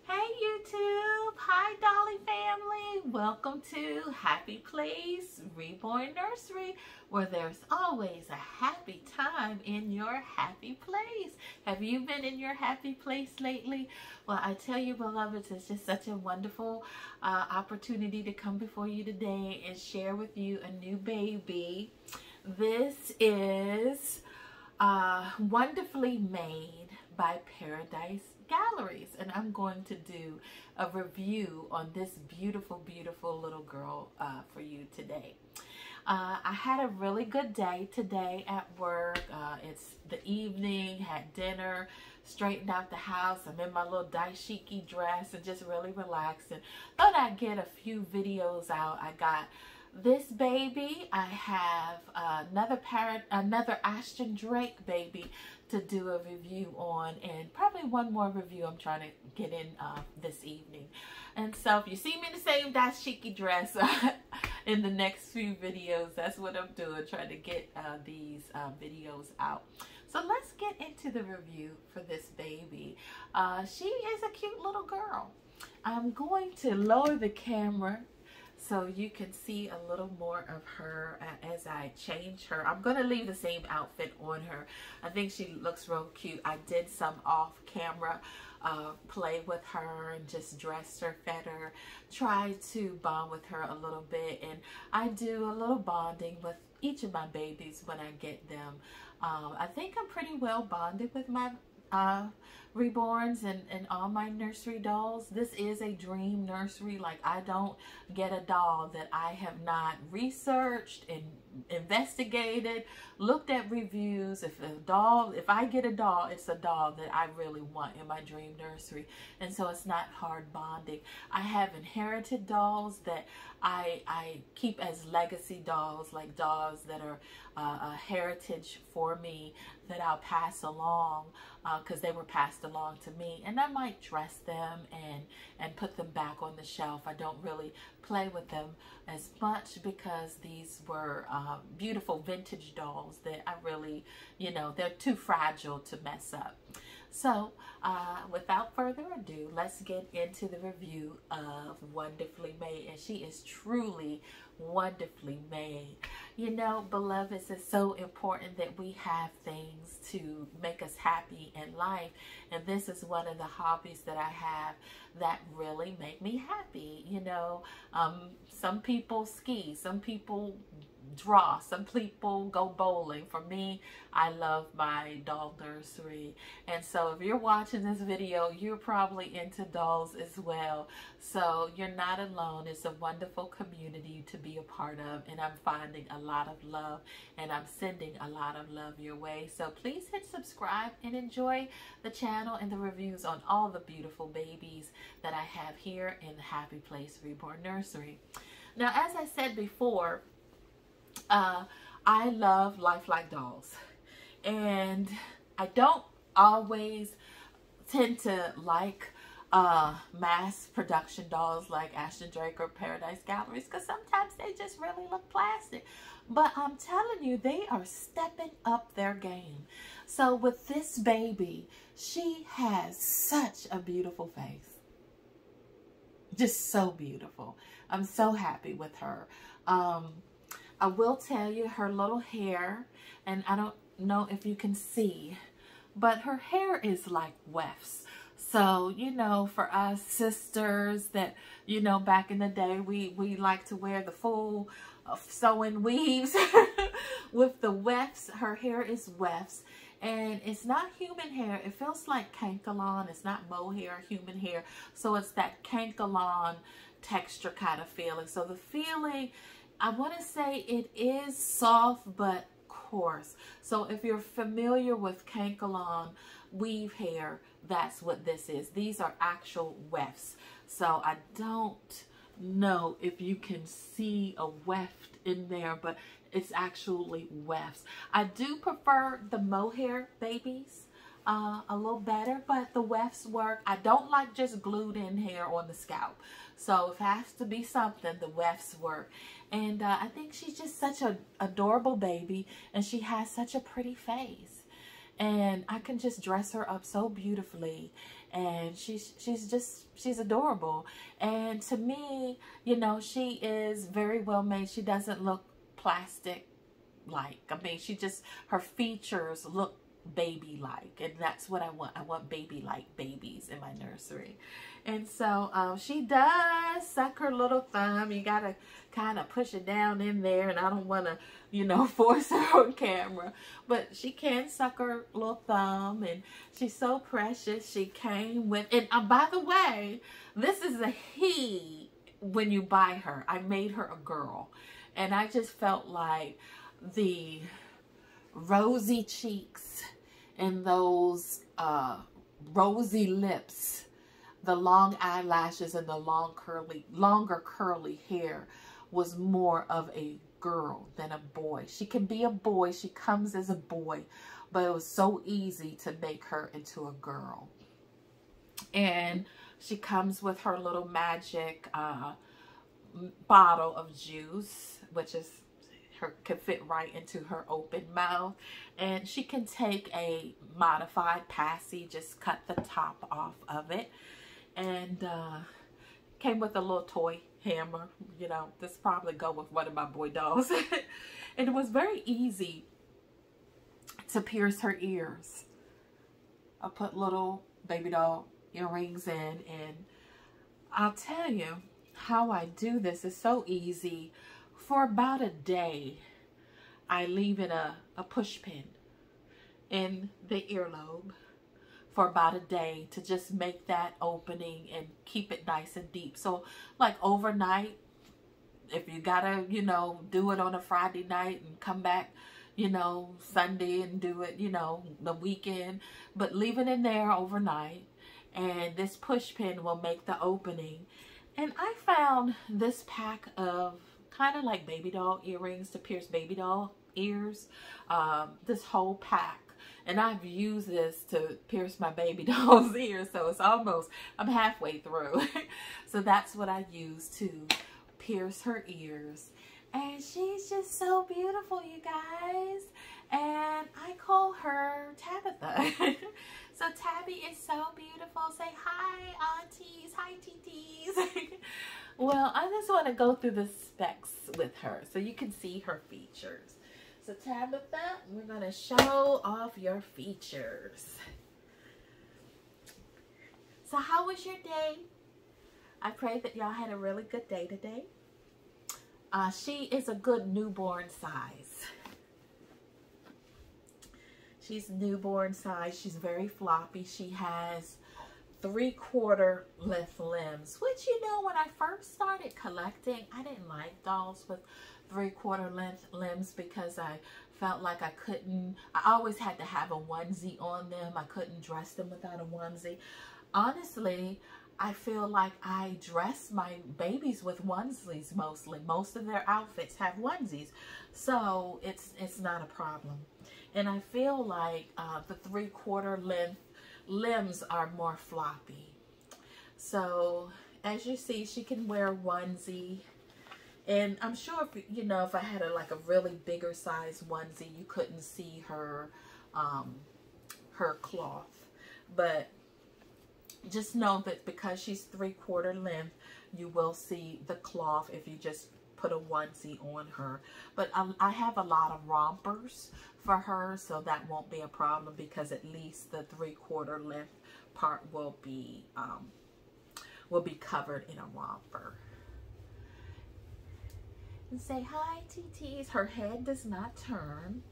Hey YouTube! Hi Dolly family! Welcome to Happy Place Reborn Nursery, where there's always a happy time in your happy place. Have you been in your happy place lately? Well, I tell you, beloveds, it's just such a wonderful opportunity to come before you today and share with you a new baby. This is wonderfully made by Paradise Galleries, and I'm going to do a review on this beautiful little girl for you today. I had a really good day today at work. It's the evening, had dinner, straightened out the house. I'm in my little dashiki dress and just really relaxed, and thought I'd get a few videos out. I got this baby. I have another Ashton Drake baby to do a review on, and probably one more review I'm trying to get in this evening. And so if you see me in the same dashiki dress in the next few videos, that's what I'm doing, trying to get these videos out. So let's get into the review for this baby. She is a cute little girl. I'm going to lower the camera so you can see a little more of her as I change her. I'm going to leave the same outfit on her. I think she looks real cute. I did some off-camera play with her and just dressed her, fed her, tried to bond with her a little bit. And I do a little bonding with each of my babies when I get them. I think I'm pretty well bonded with my Reborns and all my nursery dolls. This is a dream nursery. Like, I don't get a doll that I have not researched and investigated, looked at reviews. If I get a doll, it's a doll that I really want in my dream nursery. And so it's not hard bonding. I have inherited dolls that I keep as legacy dolls, like dolls that are a heritage for me that I'll pass along because they were passed along to me, and I might dress them and put them back on the shelf. I don't really play with them as much because these were beautiful vintage dolls that I really, they're too fragile to mess up. So without further ado, let's get into the review of Wonderfully Made. And she is truly wonderfully made. Beloveds, it's so important that we have things to make us happy in life. And this is one of the hobbies that I have that really make me happy. Some people ski, some people draw, some people go bowling. For me, I love my doll nursery. And so if you're watching this video, you're probably into dolls as well. So you're not alone. It's a wonderful community to be a part of, and I'm finding a lot of love, and I'm sending a lot of love your way. So please hit subscribe and enjoy the channel and the reviews on all the beautiful babies that I have here in the Happy Place Reborn Nursery. Now, as I said before, I love lifelike dolls, and I don't always tend to like mass production dolls like Ashton Drake or Paradise Galleries, because sometimes they just really look plastic. But I'm telling you, they are stepping up their game. So with this baby, she has such a beautiful face. Just so beautiful. I'm so happy with her. I will tell you, her little hair, and I don't know if you can see, but her hair is like wefts. So, for us sisters that, back in the day, we like to wear the full sewing weaves with the wefts. Her hair is wefts, and it's not human hair. It feels like cankalon. It's not mohair, human hair. So it's that cankalon texture kind of feeling. So the feeling, I want to say it is soft but coarse. So if you're familiar with cankalon weave hair, that's what this is. These are actual wefts. So I don't know if you can see a weft in there, but it's actually wefts. I do prefer the mohair babies a little better, but the wefts work. I don't like just glued in hair on the scalp. So if it has to be something, the wefts work. And I think she's just such an adorable baby, and she has such a pretty face. And I can just dress her up so beautifully. and she's adorable. And to me, you know, she is very well made. She doesn't look plastic like. I mean, her features look baby like, and that's what I want. I want baby like babies in my nursery. And so she does suck her little thumb. You gotta kind of push it down in there, and I don't want to, you know, force her on camera, but she can suck her little thumb, and she's so precious. She came with, and by the way, this is a he when you buy her. I made her a girl, and I just felt like the rosy cheeks and those rosy lips, the long eyelashes, and the longer curly hair was more of a girl than a boy. She can be a boy. She comes as a boy, but it was so easy to make her into a girl. And she comes with her little magic bottle of juice, which is can fit right into her open mouth. And she can take a modified passy, just cut the top off of it. And came with a little toy hammer. You know, this probably go with one of my boy dolls. And it was very easy to pierce her ears. I put little baby doll earrings in, and I'll tell you how I do this. It's so easy. For about a day, I leave it a push pin in the earlobe for about a day to just make that opening and keep it nice and deep. So like overnight, if you gotta, you know, do it on a Friday night and come back, you know, Sunday and do it, you know, the weekend, but leave it in there overnight, and this push pin will make the opening. And I found this pack of kind of like baby doll earrings to pierce baby doll ears, this whole pack, and I've used this to pierce my baby doll's ears, so it's almost, I'm halfway through. So that's what I use to pierce her ears, and she's just so beautiful, you guys. And I call her Tabitha. So Tabby is so beautiful. Say hi, aunties. Hi, TTs. Well, I just want to go through the specs with her so you can see her features. So Tabitha, we're going to show off your features. So how was your day? I pray that y'all had a really good day today. She is a good newborn size. She's newborn size. She's very floppy. She has 3/4 length limbs, which, you know, when I first started collecting, I didn't like dolls with 3/4 length limbs because I felt like I always had to have a onesie on them. I couldn't dress them without a onesie. Honestly, I feel like I dress my babies with onesies mostly. Most of their outfits have onesies, so it's not a problem. And I feel like the 3/4 length limbs are more floppy. So as you see, she can wear a onesie. And I'm sure if, you know, if I had like a really bigger size onesie, you couldn't see her her cloth. But just know that because she's 3/4 length, you will see the cloth if you just put a onesie on her. But I have a lot of rompers for her, so that won't be a problem because at least the 3/4 length part will be covered in a romper. And say hi, TTs. Her head does not turn.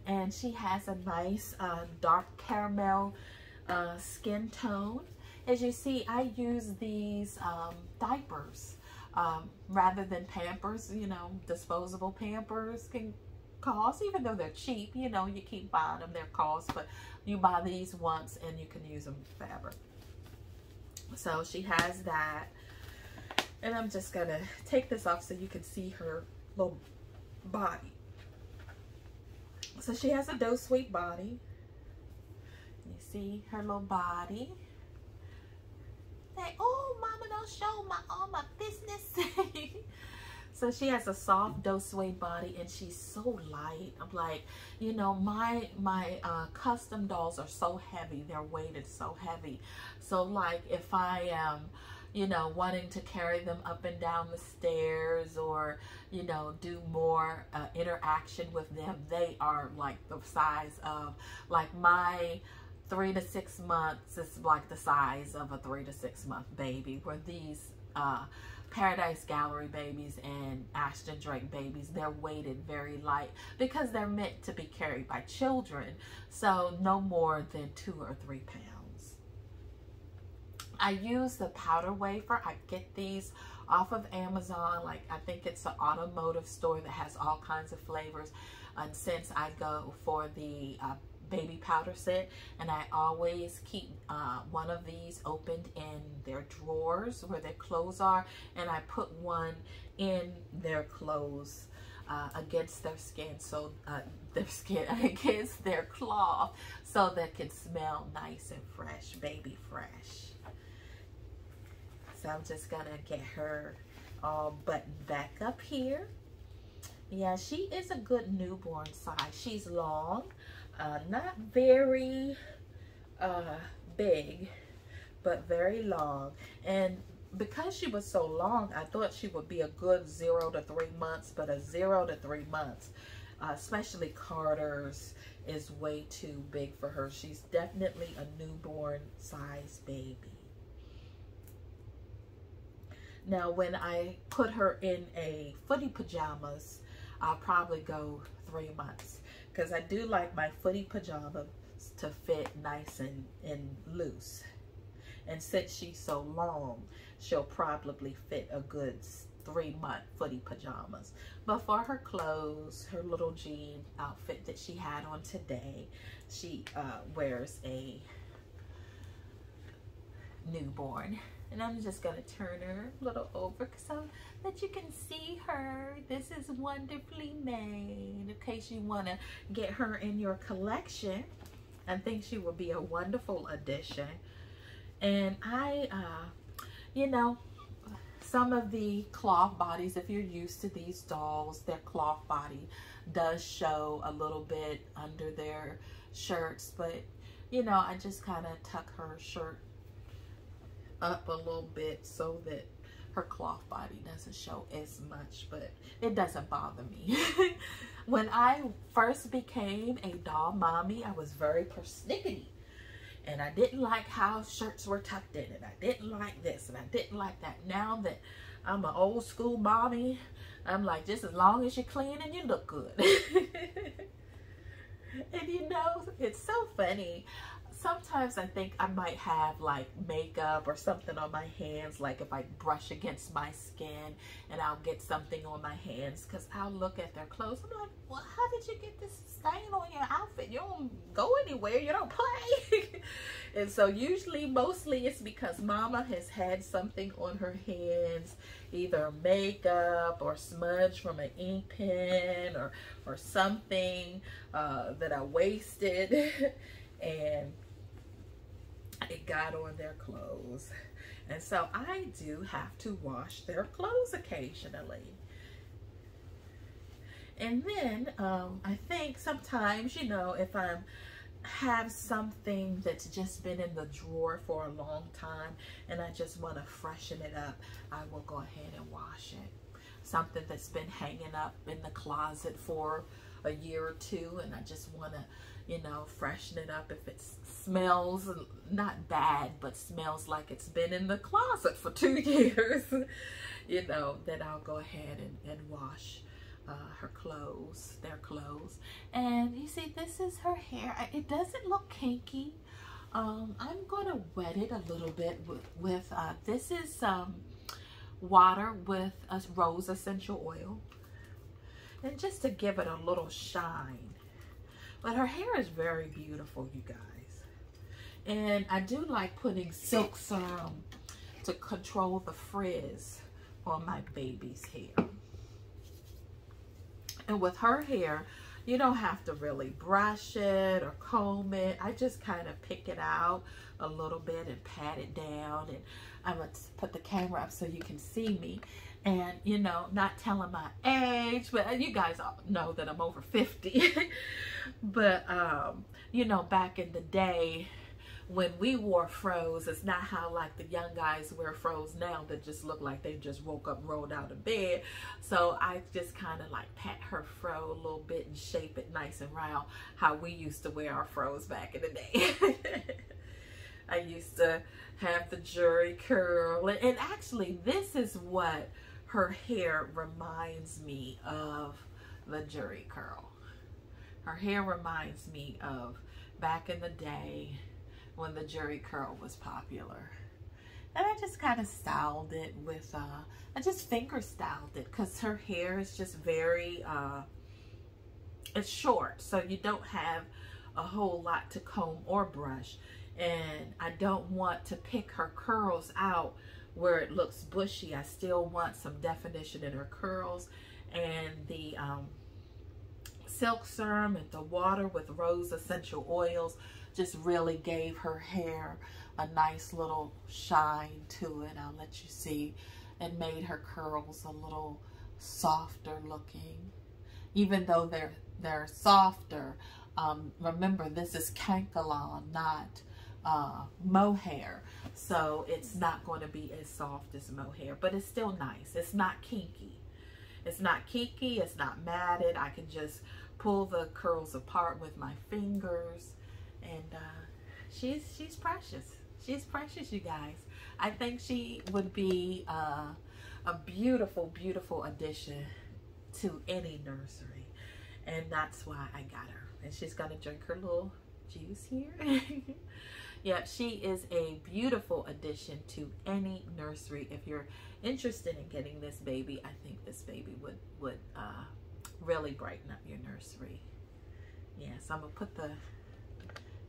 And she has a nice dark caramel skin tone. As you see, I use these diapers rather than Pampers. You know, disposable Pampers can cost, even though they're cheap, you know, you keep buying them, they're cost, but you buy these once and you can use them forever. So she has that. And I'm just gonna take this off so you can see her little body. So she has a doe sweet body. You see her little body. Say, oh, mama, don't show all my business. So she has a soft doe suede body, and she's so light. I'm like, you know, my custom dolls are so heavy. They're weighted so heavy. So like if I am, you know, wanting to carry them up and down the stairs, or, you know, do more interaction with them, they are like the size of, like my 3 to 6 months is like the size of a 3 to 6 month baby, where these Paradise Gallery babies and Ashton Drake babies, they're weighted very light because they're meant to be carried by children. So no more than 2 or 3 pounds. I use the powder wafer. I get these off of Amazon. Like, I think it's an automotive store that has all kinds of flavors. And since I go for the baby powder set, and I always keep one of these opened in their drawers where their clothes are, and I put one in their clothes against their skin, so against their cloth, so that it can smell nice and fresh, baby fresh. So I'm just gonna get her all buttoned back up here. Yeah, she is a good newborn size. She's long, not very big, but very long. And because she was so long, I thought she would be a good 0 to 3 months, but a 0 to 3 months, especially Carter's, is way too big for her. She's definitely a newborn size baby. Now, when I put her in a footy pajamas, I'll probably go 3 months, because I do like my footy pajamas to fit nice and loose. And since she's so long, she'll probably fit a good 3-month footy pajamas. But for her clothes, her little jean outfit that she had on today, she wears a newborn. And I'm just going to turn her a little over so that you can see her. This is wonderfully made. In case you want to get her in your collection, I think she will be a wonderful addition. And you know, some of the cloth bodies, if you're used to these dolls, their cloth body does show a little bit under their shirts. But, you know, I just kind of tuck her shirt up a little bit so that her cloth body doesn't show as much, but it doesn't bother me. When I first became a doll mommy, I was very persnickety, and I didn't like how shirts were tucked in, and I didn't like this, and I didn't like that. Now that I'm an old school mommy, I'm like, just as long as you're clean and you look good. And you know, it's so funny. Sometimes I think I might have like makeup or something on my hands, like if I brush against my skin and I'll get something on my hands, because I'll look at their clothes. I'm like, well, how did you get this stain on your outfit? You don't go anywhere, you don't play. And so usually, mostly it's because mama has had something on her hands, either makeup or smudge from an ink pen or something that I wasted. And it got on their clothes. And so I do have to wash their clothes occasionally. And then I think sometimes, you know, if I have something that's just been in the drawer for a long time and I just want to freshen it up, I will go ahead and wash it. Something that's been hanging up in the closet for a year or two, and I just want to, you know, freshen it up. If it smells not bad, but smells like it's been in the closet for 2 years, you know, then I'll go ahead and wash her clothes, their clothes. And you see, this is her hair. It doesn't look kinky. I'm going to wet it a little bit with this is water with a rose essential oil, and just to give it a little shine. But her hair is very beautiful, you guys. And I do like putting silk serum to control the frizz on my baby's hair. And with her hair, You don't have to really brush it or comb it. I just kind of pick it out a little bit and pat it down. And I'm going to put the camera up so you can see me. And, you know, not telling my age, but you guys all know that I'm over 50. But, you know, back in the day, when we wore froze, it's not how like the young guys wear froze now that just look like they just woke up and rolled out of bed. So I just kind of like pat her fro a little bit and shape it nice and round, how we used to wear our froze back in the day. I used to have the jury curl, and actually this is what her hair reminds me of, the jury curl. Her hair reminds me of back in the day when the jury curl was popular. And I just kind of styled it with, I just finger styled it because her hair is just very, it's short. So you don't have a whole lot to comb or brush. And I don't want to pick her curls out where it looks bushy. I still want some definition in her curls. And the silk serum and the water with rose essential oils just really gave her hair a nice little shine to it. I'll let you see. It made her curls a little softer looking. Even though they're softer, remember this is Kankalon, not mohair. So it's not going to be as soft as mohair, but it's still nice. It's not kinky. It's not kinky. It's not matted. I can just pull the curls apart with my fingers. And she's precious. She's precious, you guys. I think she would be a beautiful, beautiful addition to any nursery. And that's why I got her. And she's going to drink her little juice here. Yeah, she is a beautiful addition to any nursery. If you're interested in getting this baby, I think this baby would really brighten up your nursery. Yeah, so I'm going to put the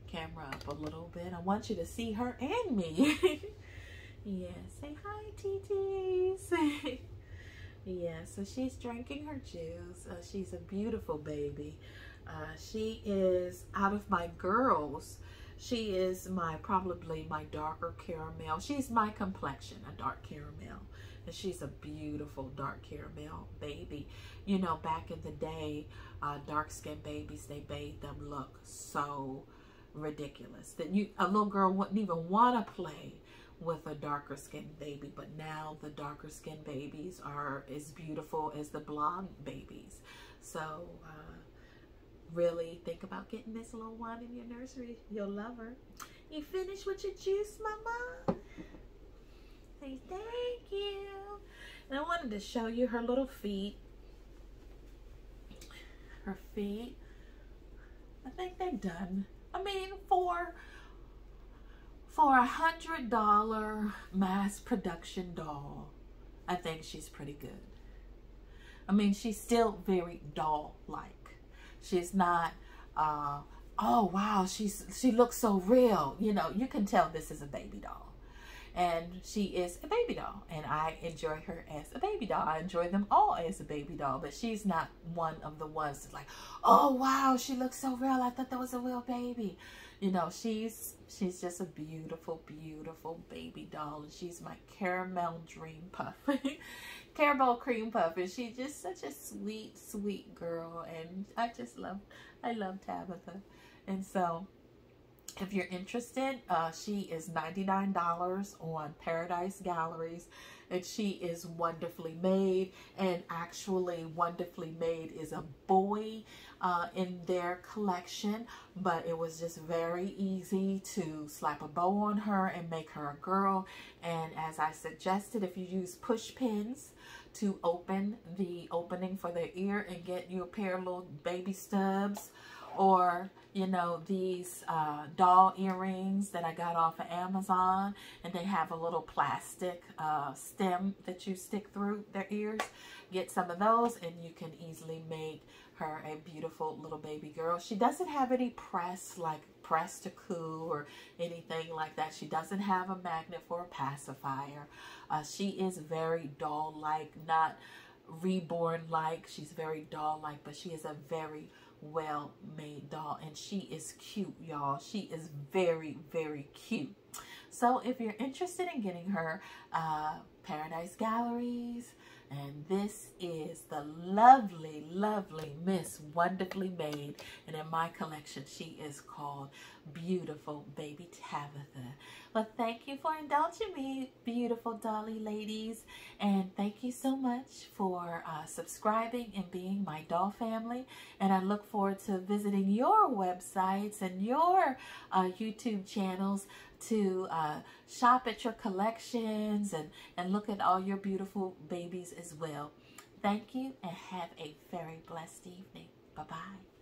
camera up a little bit. I want you to see her and me. Yeah, say hi, TTs. Yeah, so she's drinking her juice. She's a beautiful baby. She is, out of my girls, she is probably my darker caramel. She's my complexion, a dark caramel. And she's a beautiful dark caramel baby. You know, back in the day, dark-skinned babies, they made them look so ridiculous that a little girl wouldn't even want to play with a darker skinned baby. But now the darker skinned babies are as beautiful as the blonde babies. So really think about getting this little one in your nursery. You'll love her. You finished with your juice, mama? Say thank you. And I wanted to show you her little feet. Her feet, I think they're done. I mean, for $100 mass production doll, I think she's pretty good. I mean, she's still very doll-like. She's not, oh wow, she looks so real. You know, you can tell this is a baby doll. And she is a baby doll, and I enjoy her as a baby doll. I enjoy them all as a baby doll, but she's not one of the ones that's like, oh wow, she looks so real. I thought that was a real baby. You know, she's just a beautiful, beautiful baby doll, and she's my caramel dream puff. Caramel cream puff, and she's just such a sweet, sweet girl, and I love Tabitha. And so if you're interested, she is $99 on Paradise Galleries, and she is wonderfully made. And actually, Wonderfully Made is a boy in their collection, but it was just very easy to slap a bow on her and make her a girl. And as I suggested, if you use push pins to open the opening for their ear and get you a pair of little baby stubs, or, you know, these doll earrings that I got off of Amazon, and they have a little plastic stem that you stick through their ears. Get some of those, and you can easily make her a beautiful little baby girl. She doesn't have any press, like press to coo or anything like that. She doesn't have a magnet for a pacifier. She is very doll-like, not Reborn-like. She's very doll-like, but she is a very well-made doll, and she is cute, y'all. She is very, very cute. So if you're interested in getting her, Paradise Galleries, and this is the lovely, lovely Miss Wonderfully Made, and in my collection she is called Beautiful Baby Tabitha. But thank you for indulging me, beautiful dolly ladies, and thank you so much for subscribing and being my doll family, and I look forward to visiting your websites and your YouTube channels to shop at your collections and look at all your beautiful babies as well. Thank you, and have a very blessed evening. Bye-bye.